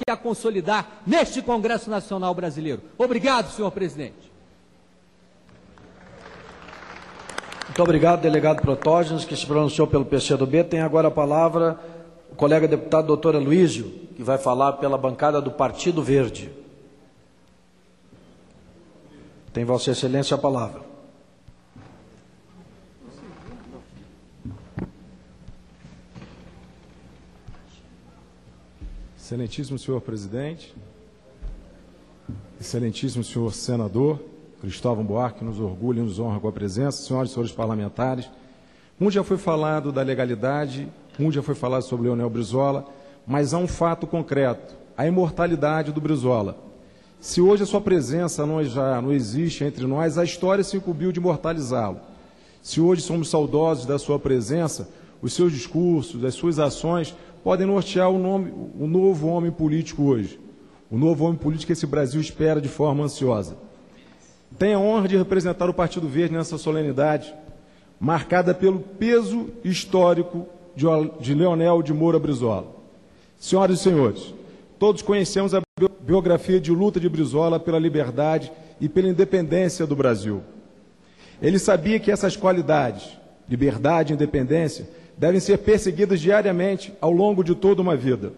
a consolidar neste Congresso Nacional Brasileiro. Obrigado, senhor presidente. Muito obrigado, delegado Protógenes, que se pronunciou pelo PCdoB. Tem agora a palavra o colega deputado doutor Aloísio, que vai falar pela bancada do Partido Verde. Tem Vossa Excelência a palavra. Excelentíssimo senhor presidente, excelentíssimo senhor senador Cristóvão Buarque, que nos orgulha e nos honra com a presença, senhoras e senhores parlamentares. Muito já foi falado da legalidade, muito já foi falado sobre Leonel Brizola, mas há um fato concreto, a imortalidade do Brizola. Se hoje a sua presença já não existe entre nós, a história se incumbiu de imortalizá-lo. Se hoje somos saudosos da sua presença, os seus discursos, as suas ações podem nortear o novo homem político hoje. O novo homem político que esse Brasil espera de forma ansiosa. Tenho a honra de representar o Partido Verde nessa solenidade, marcada pelo peso histórico de Leonel de Moura Brizola. Senhoras e senhores, todos conhecemos a biografia de luta de Brizola pela liberdade e pela independência do Brasil. Ele sabia que essas qualidades, liberdade e independência, devem ser perseguidas diariamente ao longo de toda uma vida.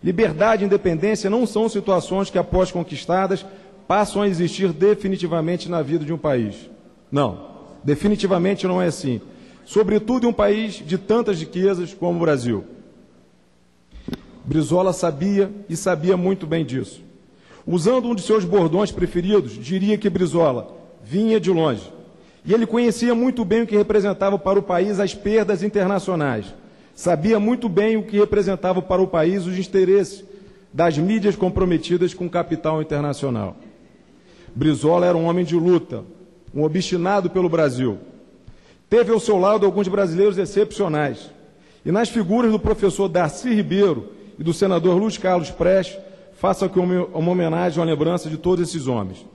Liberdade e independência não são situações que, após conquistadas, passam a existir definitivamente na vida de um país. Não, definitivamente não é assim. Sobretudo em um país de tantas riquezas como o Brasil. Brizola sabia e sabia muito bem disso. Usando um de seus bordões preferidos, diria que Brizola vinha de longe. E ele conhecia muito bem o que representava para o país as perdas internacionais. Sabia muito bem o que representava para o país os interesses das mídias comprometidas com o capital internacional. Brizola era um homem de luta, um obstinado pelo Brasil. Teve ao seu lado alguns brasileiros excepcionais. E nas figuras do professor Darcy Ribeiro e do senador Luiz Carlos Prestes, faço aqui uma homenagem à lembrança de todos esses homens.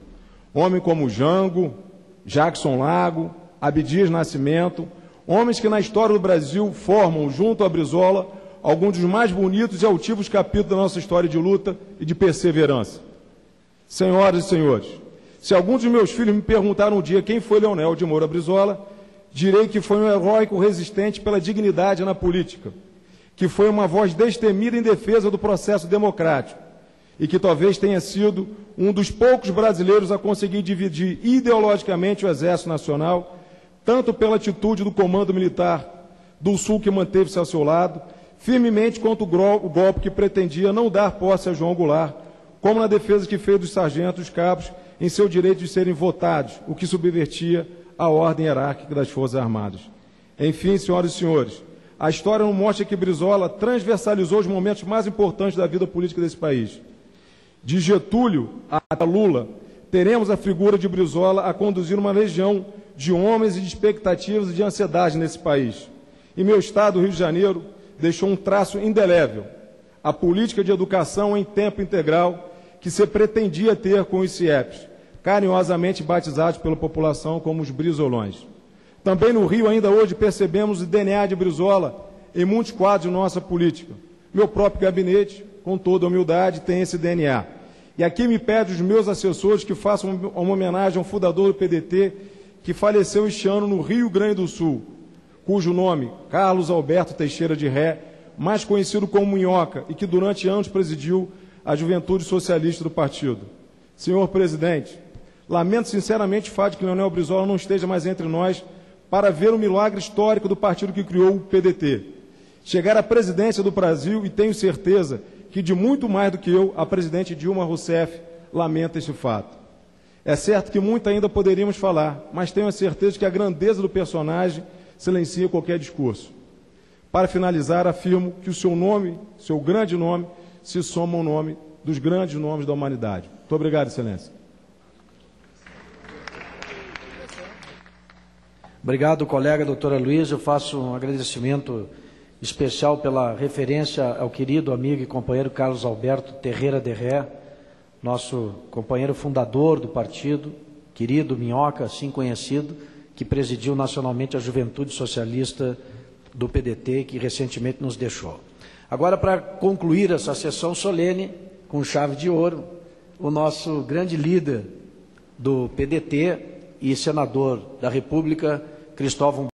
Homens como Jango, Jackson Lago, Abdias Nascimento, homens que na história do Brasil formam, junto a Brizola, alguns dos mais bonitos e altivos capítulos da nossa história de luta e de perseverança. Senhoras e senhores, se alguns dos meus filhos me perguntaram um dia quem foi Leonel de Moura Brizola, direi que foi um heróico resistente pela dignidade na política, que foi uma voz destemida em defesa do processo democrático, e que talvez tenha sido um dos poucos brasileiros a conseguir dividir ideologicamente o Exército Nacional, tanto pela atitude do Comando Militar do Sul, que manteve-se ao seu lado, firmemente contra o golpe que pretendia não dar posse a João Goulart, como na defesa que fez dos sargentos e dos cabos em seu direito de serem votados, o que subvertia a ordem hierárquica das Forças Armadas. Enfim, senhoras e senhores, a história nos mostra que Brizola transversalizou os momentos mais importantes da vida política desse país. De Getúlio a Lula, teremos a figura de Brizola a conduzir uma legião de homens e de expectativas e de ansiedade nesse país. E meu estado, o Rio de Janeiro, deixou um traço indelével. A política de educação em tempo integral que se pretendia ter com os CIEPs, carinhosamente batizados pela população como os Brizolões. Também no Rio, ainda hoje, percebemos o DNA de Brizola em muitos quadros de nossa política. Meu próprio gabinete, com toda humildade, tem esse DNA. E aqui me pede os meus assessores que façam uma homenagem ao fundador do PDT, que faleceu este ano no Rio Grande do Sul, cujo nome, Carlos Alberto Teixeira de Ré, mais conhecido como Minhoca, e que durante anos presidiu a juventude socialista do partido. Senhor presidente, lamento sinceramente o fato de que Leonel Brizola não esteja mais entre nós para ver o milagre histórico do partido que criou o PDT. Chegar à presidência do Brasil, e tenho certeza que de muito mais do que eu, a presidente Dilma Rousseff lamenta este fato. É certo que muito ainda poderíamos falar, mas tenho a certeza que a grandeza do personagem silencia qualquer discurso. Para finalizar, afirmo que o seu nome, seu grande nome, se soma ao nome dos grandes nomes da humanidade. Muito obrigado, Excelência. Obrigado, colega doutora Luiz. Eu faço um agradecimento especial pela referência ao querido amigo e companheiro Carlos Alberto Teixeira de Ré, nosso companheiro fundador do partido, querido Minhoca, assim conhecido, que presidiu nacionalmente a Juventude Socialista do PDT, que recentemente nos deixou. Agora, para concluir essa sessão solene, com chave de ouro, o nosso grande líder do PDT e senador da República, Cristóvão